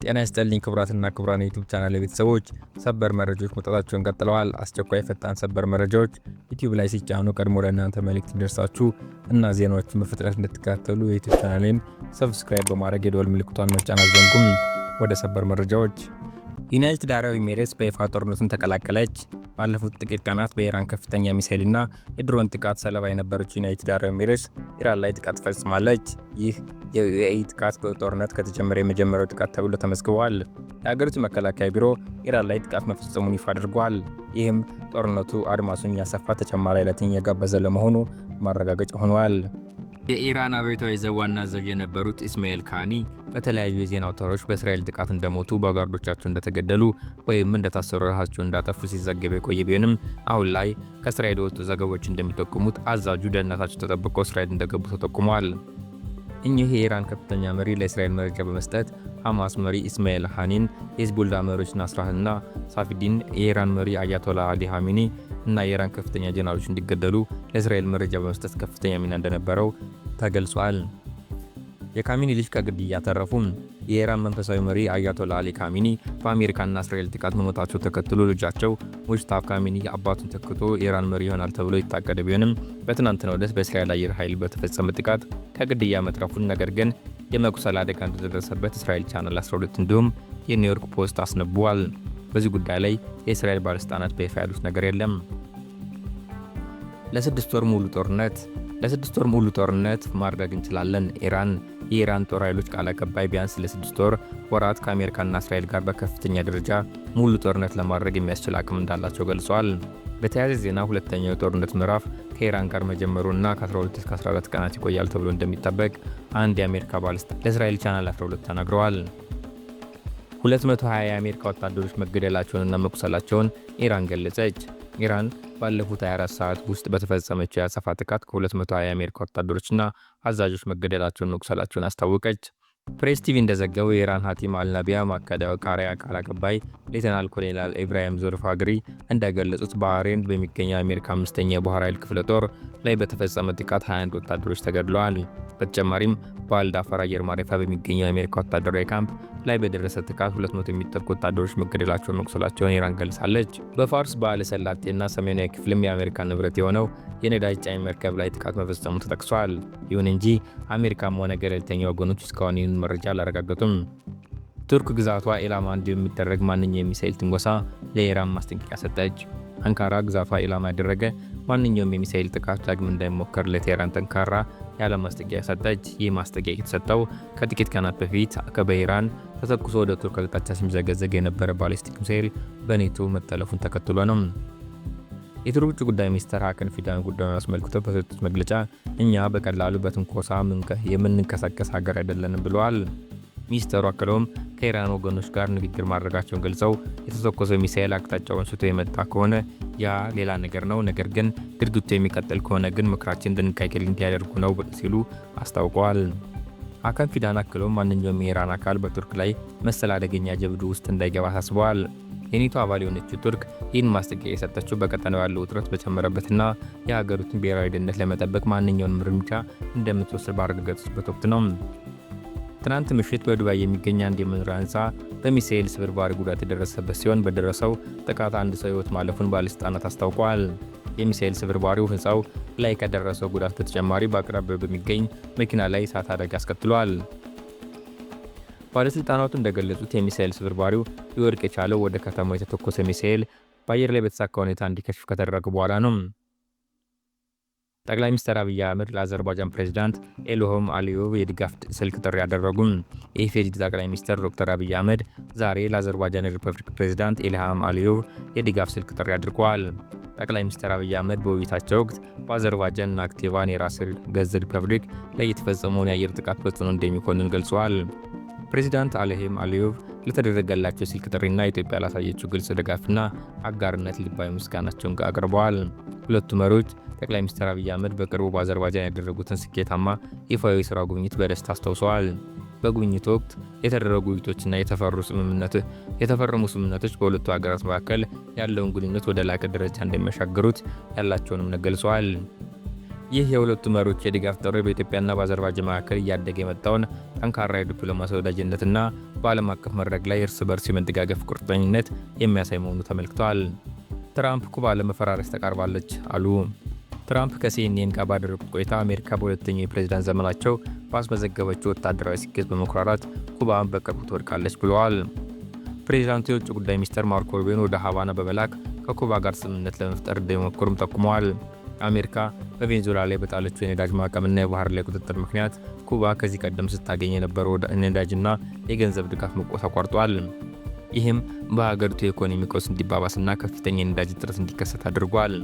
ጤና ይስጥልኝ ክቡራትና ክቡራን የዩቲዩብ ቻናል ቤተሰቦች፣ ሰበር መረጃዎች መውጣታቸውን ቀጥለዋል። አስቸኳይ ፈጣን ሰበር መረጃዎች ዩቲዩብ ላይ ሲጫኑ ቀድሞ ለእናንተ መልእክት እንዲደርሳችሁ እና ዜናዎችን በፍጥነት እንድትከታተሉ የዩቲዩብ ቻናሌን ሰብስክራይብ በማድረግ የደወል ምልክቷን መጫን አትዘንጉም። ወደ ሰበር መረጃዎች። ዩናይትድ አረብ ኤሚሬትስ በይፋ ጦርነቱን ተቀላቀለች። ባለፉት ጥቂት ቀናት በኢራን ከፍተኛ ሚሳኤልና የድሮን ጥቃት ሰለባ የነበረችው ዩናይትድ አረብ ኤሚሬትስ ኢራን ላይ ጥቃት ፈጽማለች። ይህ የዩኤኢ ጥቃት ጦርነት ከተጀመረ የመጀመሪያው ጥቃት ተብሎ ተመዝግቧል። የሀገሪቱ መከላከያ ቢሮ ኢራን ላይ ጥቃት መፈጸሙን ይፋ አድርጓል። ይህም ጦርነቱ አድማሱን ያሰፋ ተጨማሪ ዕለትን እየጋበዘ ለመሆኑ ማረጋገጫ ሆኗል። የኢራን አብዮታዊ ዘብ ዋና አዛዥ የነበሩት ኢስማኤል ካኒ በተለያዩ የዜና አውታሮች በእስራኤል ጥቃት እንደሞቱ፣ በጋርዶቻቸው እንደተገደሉ ወይም እንደታሰሩ ራሳቸውን እንዳጠፉ ሲዘገብ የቆየ ቢሆንም አሁን ላይ ከእስራኤል የወጡ ዘገቦች እንደሚጠቁሙት አዛዡ ደህንነታቸው ተጠብቆ እስራኤል እንደገቡ ተጠቁሟል። እኚህ የኢራን ከፍተኛ መሪ ለእስራኤል መረጃ በመስጠት ሐማስ መሪ ኢስማኤል ሃኒን፣ የሂዝቦላ መሪዎች ናስራህና ሳፊዲን፣ የኢራን መሪ አያቶላ አሊ ኻሜኒ እና የኢራን ከፍተኛ ጀነራሎች እንዲገደሉ ለእስራኤል መረጃ በመስጠት ከፍተኛ ሚና እንደነበረው ተገልጿል። የካሚኒ ልጅ ከግድያ ተረፉም። የኢራን መንፈሳዊ መሪ አያቶላ አሊ ኻሜኒ በአሜሪካና እስራኤል ጥቃት መሞታቸው ተከትሎ ልጃቸው ሙጅታባ ካሚኒ አባቱን ተክቶ የኢራን መሪ ይሆናል ተብሎ ይታቀደ ቢሆንም በትናንትናው ዕለት በእስራኤል አየር ኃይል በተፈጸመ ጥቃት ከግድያ መትረፉን፣ ነገር ግን የመቁሰል አደጋ እንደደረሰበት እስራኤል ቻናል 12 እንዲሁም የኒውዮርክ ፖስት አስነብቧል። በዚህ ጉዳይ ላይ የእስራኤል ባለስልጣናት በይፋ ያሉት ነገር የለም። ለስድስት ወር ሙሉ ጦርነት ማድረግ እንችላለን። የኢራን ጦር ኃይሎች ቃል አቀባይ ቢያንስ ለስድስት ወራት ከአሜሪካና እስራኤል ጋር በከፍተኛ ደረጃ ሙሉ ጦርነት ለማድረግ የሚያስችል አቅም እንዳላቸው ገልጸዋል። በተያያዘ ዜና ሁለተኛው የጦርነት ምዕራፍ ከኢራን ጋር መጀመሩና ከ12 እስከ 14 ቀናት ይቆያል ተብሎ እንደሚጠበቅ አንድ የአሜሪካ ባለስልጣን ለእስራኤል ቻናል 12 ተናግረዋል። 220 የአሜሪካ ወታደሮች መገደላቸውንና መቁሰላቸውን ኢራን ገለጸች። ኢራን ባለፉት 24 ሰዓት ውስጥ በተፈጸመችው የአጸፋ ጥቃት ከ220 የአሜሪካ ወታደሮችና አዛዦች መገደላቸውን መቁሰላቸውን አስታወቀች። ፕሬስ ቲቪ እንደዘገበው የኢራን ሀቲም አልናቢያ ማዕከላዊ ቃሪያ ቃል አቀባይ ሌተናል ኮሎኔል ኢብራሂም ዞልፋግሪ እንደገለጹት ባህሬን በሚገኘው የአሜሪካ 5ኛ የባህር ኃይል ክፍለ ጦር ላይ በተፈጸመ ጥቃት 21 ወታደሮች ተገድለዋል። በተጨማሪም በአልዳፈር አየር ማረፊያ በሚገኘው የአሜሪካ ወታደራዊ ካምፕ ላይ በደረሰ ጥቃት 200 የሚጠጉ ወታደሮች መገደላቸውን መቁሰላቸውን ኢራን ገልጻለች። በፋርስ ባህረ ሰላጤና ሰሜናዊ ክፍልም የአሜሪካ ንብረት የሆነው የነዳጅ ጫኝ መርከብ ላይ ጥቃት መፈጸሙ ተጠቅሷል። ይሁን እንጂ አሜሪካም ሆነ ገለልተኛ ወገኖች እስካሁን ይህን መረጃ አላረጋገጡም። ቱርክ ግዛቷ ኢላማ እንደሚደረግ ማንኛውም የሚሳኤል ትንኮሳ ለኢራን ማስጠንቀቂያ ሰጠች። አንካራ ግዛቷ ኢላማ ያደረገ ማንኛውም የሚሳኤል ጥቃት ዳግም እንዳይሞከር ለቴህራን ጠንካራ ያለ ማስጠንቀቂያ ሰጠች። ይህ ማስጠንቀቂያ የተሰጠው ከጥቂት ቀናት በፊት በኢራን ተተኩሶ ወደ ቱርክ አቅጣጫ ሲምዘገዘግ የነበረ ባሊስቲክ ሚሳኤል በኔቶ መጠለፉን ተከትሎ ነው። የቱርክ ውጭ ጉዳይ ሚኒስትር ሀካን ፊዳን ጉዳዩን አስመልክቶ በሰጡት መግለጫ እኛ በቀላሉ በትንኮሳ የምንንቀሳቀስ ሀገር አይደለንም ብለዋል። ሚኒስትሩ አክለውም ከኢራን ወገኖች ጋር ንግግር ማድረጋቸውን ገልጸው የተተኮሰው ሚሳኤል አቅጣጫውን ስቶ የመጣ ከሆነ ያ ሌላ ነገር ነው፣ ነገር ግን ድርጊቱ የሚቀጥል ከሆነ ግን ምክራችን ጥንቃቄ እንዲያደርጉ ነው ሲሉ አስታውቀዋል። ሀካን ፊዳን አክለውም ማንኛውም የኢራን አካል በቱርክ ላይ መሰል አደገኛ ጀብዱ ውስጥ እንዳይገባ አሳስበዋል። የኔቶ አባል የሆነችው ቱርክ ይህን ማስጠንቀቂያ የሰጠችው በቀጠናው ያለው ውጥረት በጨመረበትና የሀገሪቱን ብሔራዊ ደህንነት ለመጠበቅ ማንኛውንም እርምጃ እንደምትወስድ ባረጋገጠችበት ወቅት ነው። ትናንት ምሽት በዱባይ የሚገኝ አንድ የመኖሪያ ህንፃ በሚሳኤል ስብርባሪ ጉዳት የደረሰበት ሲሆን በደረሰው ጥቃት አንድ ሰው ህይወት ማለፉን ባለስልጣናት አስታውቀዋል። የሚሳኤል ስብርባሪው ህንፃው ላይ ከደረሰው ጉዳት በተጨማሪ በአቅራቢያው በሚገኝ መኪና ላይ እሳት አደጋ አስከትሏል። ባለስልጣናቱ እንደገለጹት የሚሳኤል ስብርባሪው ሊወድቅ የቻለው ወደ ከተማው የተተኮሰ ሚሳኤል በአየር ላይ በተሳካ ሁኔታ እንዲከሽፍ ከተደረገ በኋላ ነው። ጠቅላይ ሚኒስትር አብይ አህመድ ለአዘርባይጃን ፕሬዝዳንት ኢልሃም አሊዮቭ የድጋፍ ስልክ ጥሪ ያደረጉም። የኢፌዴሪ ጠቅላይ ሚኒስትር ዶክተር አብይ አህመድ ዛሬ ለአዘርባይጃን ሪፐብሊክ ፕሬዝዳንት ኢልሃም አሊዮቭ የድጋፍ ስልክ ጥሪ አድርገዋል። ጠቅላይ ሚኒስትር አብይ አህመድ በውይይታቸው ወቅት በአዘርባይጃን ናክቲቫን የራስ ገዝ ሪፐብሊክ ላይ የተፈጸመውን የአየር ጥቃት በጽኑ እንደሚኮንን ገልጸዋል። ፕሬዚዳንት ኢልሃም አሊዮቭ ለተደረገላቸው ስልክ ጥሪና ኢትዮጵያ ላሳየችው ግልጽ ድጋፍና አጋርነት ልባዊ ምስጋናቸውን አቅርበዋል። ሁለቱ መሪዎች ጠቅላይ ሚኒስትር አብይ አህመድ በቅርቡ በአዘርባይጃን ያደረጉትን ስኬታማ ይፋዊ የሥራ ጉብኝት በደስታ አስታውሰዋል። በጉብኝቱ ወቅት የተደረጉ ውይይቶችና የተፈረሙ ስምምነቶች በሁለቱ ሀገራት መካከል ያለውን ግንኙነት ወደ ላቀ ደረጃ እንደሚያሻግሩት ያላቸውንም ገልጸዋል። ይህ የሁለቱ መሪዎች የድጋፍ ጥሪ በኢትዮጵያና በአዘርባይጃን መካከል እያደገ የመጣውን ጠንካራ የዲፕሎማሲ ወዳጅነትና በዓለም አቀፍ መድረክ ላይ እርስ በርስ የመደጋገፍ ቁርጠኝነት የሚያሳይ መሆኑ ተመልክቷል። ትራምፕ ኩባ ለመፈራረስ ተቃርባለች አሉ። ትራምፕ ከሲኤንኤን ጋር ባደረጉት ቆይታ አሜሪካ በሁለተኛው የፕሬዝዳንት ዘመናቸው ባስመዘገበችው ወታደራዊ ስኬት በመኩራራት ኩባን በቅርቡ ትወድቃለች ብለዋል። ፕሬዝዳንቱ የውጭ ጉዳይ ሚኒስትር ማርኮ ሩቢዮን ወደ ሃቫና በመላክ ከኩባ ጋር ስምምነት ለመፍጠር እንደሚሞክሩም ጠቁመዋል። አሜሪካ በቬኔዙዌላ ላይ በጣለችው የነዳጅ ማዕቀብና የባህር ላይ ቁጥጥር ምክንያት ኩባ ከዚህ ቀደም ስታገኝ የነበረው ነዳጅና የገንዘብ ድጋፍ ተቋርጧል። ይህም በሀገሪቱ የኢኮኖሚ ቀውስ እንዲባባስና ከፍተኛ የነዳጅ እጥረት እንዲከሰት አድርጓል።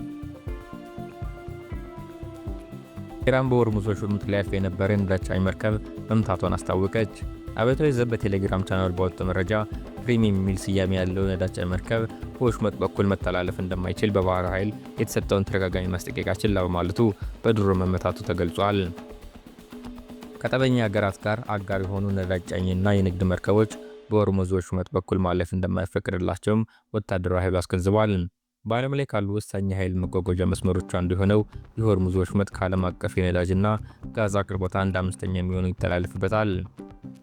ኢራን በሆርሙዝ ወሽመጥ ላይ ያልፍ የነበረ የነዳጅ ጫኝ መርከብ መምታቷን አስታወቀች። አብዮታዊ ዘብ በቴሌግራም ቻናል ባወጣው መረጃ ፕሪሚየም የሚል ስያሜ ያለው ነዳጅ ጫኝ መርከብ በወሽመጥ በኩል መተላለፍ እንደማይችል በባህር ኃይል የተሰጠውን ተደጋጋሚ ማስጠንቀቂያ ችላ በማለቱ በድሮን መመታቱ ተገልጿል። ከጠበኛ ሀገራት ጋር አጋር የሆኑ ነዳጅ ጫኝና የንግድ መርከቦች በሆርሙዝ ወሽመጥ በኩል ማለፍ እንደማይፈቀድላቸውም ወታደራዊ ኃይሉ አስገንዝቧል። በዓለም ላይ ካሉ ወሳኝ ኃይል መጓጓዣ መስመሮች አንዱ የሆነው የሆርሙዝ ወሽመጥ ከዓለም አቀፍ የነዳጅና ጋዝ አቅርቦት 1/5 የሚሆነው ይተላለፍበታል።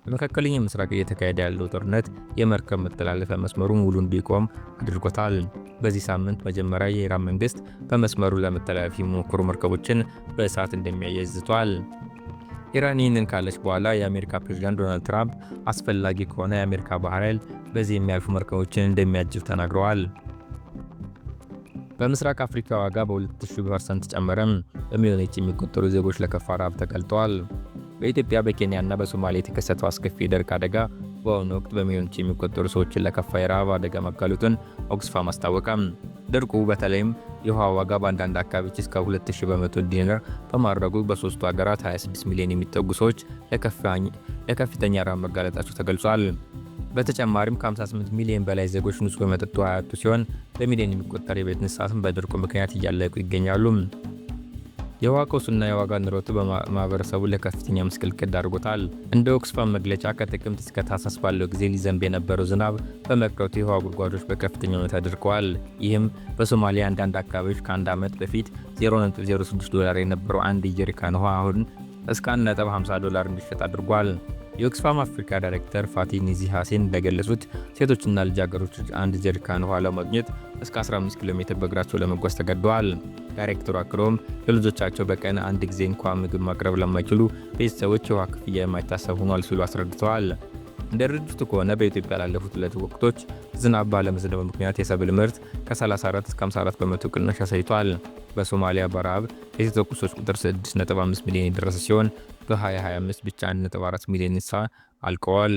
በመካከለኛው ምስራቅ እየተካሄደ ያለው ጦርነት የመርከብ መተላለፊያ መስመሩ ሙሉ እንዲቆም አድርጎታል። በዚህ ሳምንት መጀመሪያ የኢራን መንግስት በመስመሩ ለመተላለፍ የሚሞክሩ መርከቦችን በእሳት እንደሚያያይዝ ዝቷል። ኢራን ይህንን ካለች በኋላ የአሜሪካ ፕሬዝዳንት ዶናልድ ትራምፕ አስፈላጊ ከሆነ የአሜሪካ ባህር ኃይል በዚህ የሚያልፉ መርከቦችን እንደሚያጅብ ተናግረዋል። በምስራቅ አፍሪካ ዋጋ በ2000% ጨመረ። በሚሊዮኖች የሚቆጠሩ ዜጎች ለከፋ ረሃብ ተጋልጠዋል። በኢትዮጵያ በኬንያና በሶማሊያ የተከሰተው አስከፊ የድርቅ አደጋ በአሁኑ ወቅት በሚሊዮኖች የሚቆጠሩ ሰዎችን ለከፋ የረሃብ አደጋ ማጋለጡን ኦክስፋም አስታወቀ። ድርቁ በተለይም የውሃ ዋጋ በአንዳንድ አካባቢዎች እስከ 2000 በመቶ እንዲንር በማድረጉ በሶስቱ ሀገራት 26 ሚሊዮን የሚጠጉ ሰዎች ለከፍተኛ ረሃብ መጋለጣቸው ተገልጿል። በተጨማሪም ከ58 ሚሊዮን በላይ ዜጎች ንጹህ የመጠጥ ውሃ ያጡ ሲሆን በሚሊዮን የሚቆጠር የቤት እንስሳትም በድርቁ ምክንያት እያለቁ ይገኛሉ። የውሃ ቀውሱና የዋጋ ንረቱ በማህበረሰቡ ለከፍተኛ ምስቅልቅል ዳርጎታል። እንደ ኦክስፋም መግለጫ ከጥቅምት እስከ ታህሳስ ባለው ጊዜ ሊዘንብ የነበረው ዝናብ በመቅረቱ የውሃ ጉድጓዶች በከፍተኛ ሁኔታ ደርቀዋል። ይህም በሶማሊያ አንዳንድ አካባቢዎች ከአንድ ዓመት በፊት $0.06 የነበረው አንድ የጀሪካን ውሃ አሁን እስከ $1.50 እንዲሸጥ አድርጓል። የኦክስፋም አፍሪካ ዳይሬክተር ፋቲ ኒዚ ሐሴን እንደገለጹት ሴቶችና ልጃገረዶች አንድ ጀሪካን ውሃ ለማግኘት እስከ 15 ኪሎ ሜትር በእግራቸው ለመጓዝ ተገደዋል። ዳይሬክተሩ አክለውም ለልጆቻቸው በቀን አንድ ጊዜ እንኳን ምግብ ማቅረብ ለማይችሉ ቤተሰቦች የውሃ ክፍያ የማይታሰብ ሆኗል ሲሉ አስረድተዋል። እንደ ድርጅቱ ከሆነ በኢትዮጵያ ላለፉት 2 ወቅቶች ዝናብ ባለመዝነቡ ምክንያት የሰብል ምርት ከ34 እስከ 54 በመቶ ቅናሽ አሳይቷል። በሶማሊያ በረሃብ የተጠቁ ሰዎች ቁጥር 6.5 ሚሊዮን የደረሰ ሲሆን በ2025 ብቻ 1.4 ሚሊዮን እንስሳ አልቀዋል።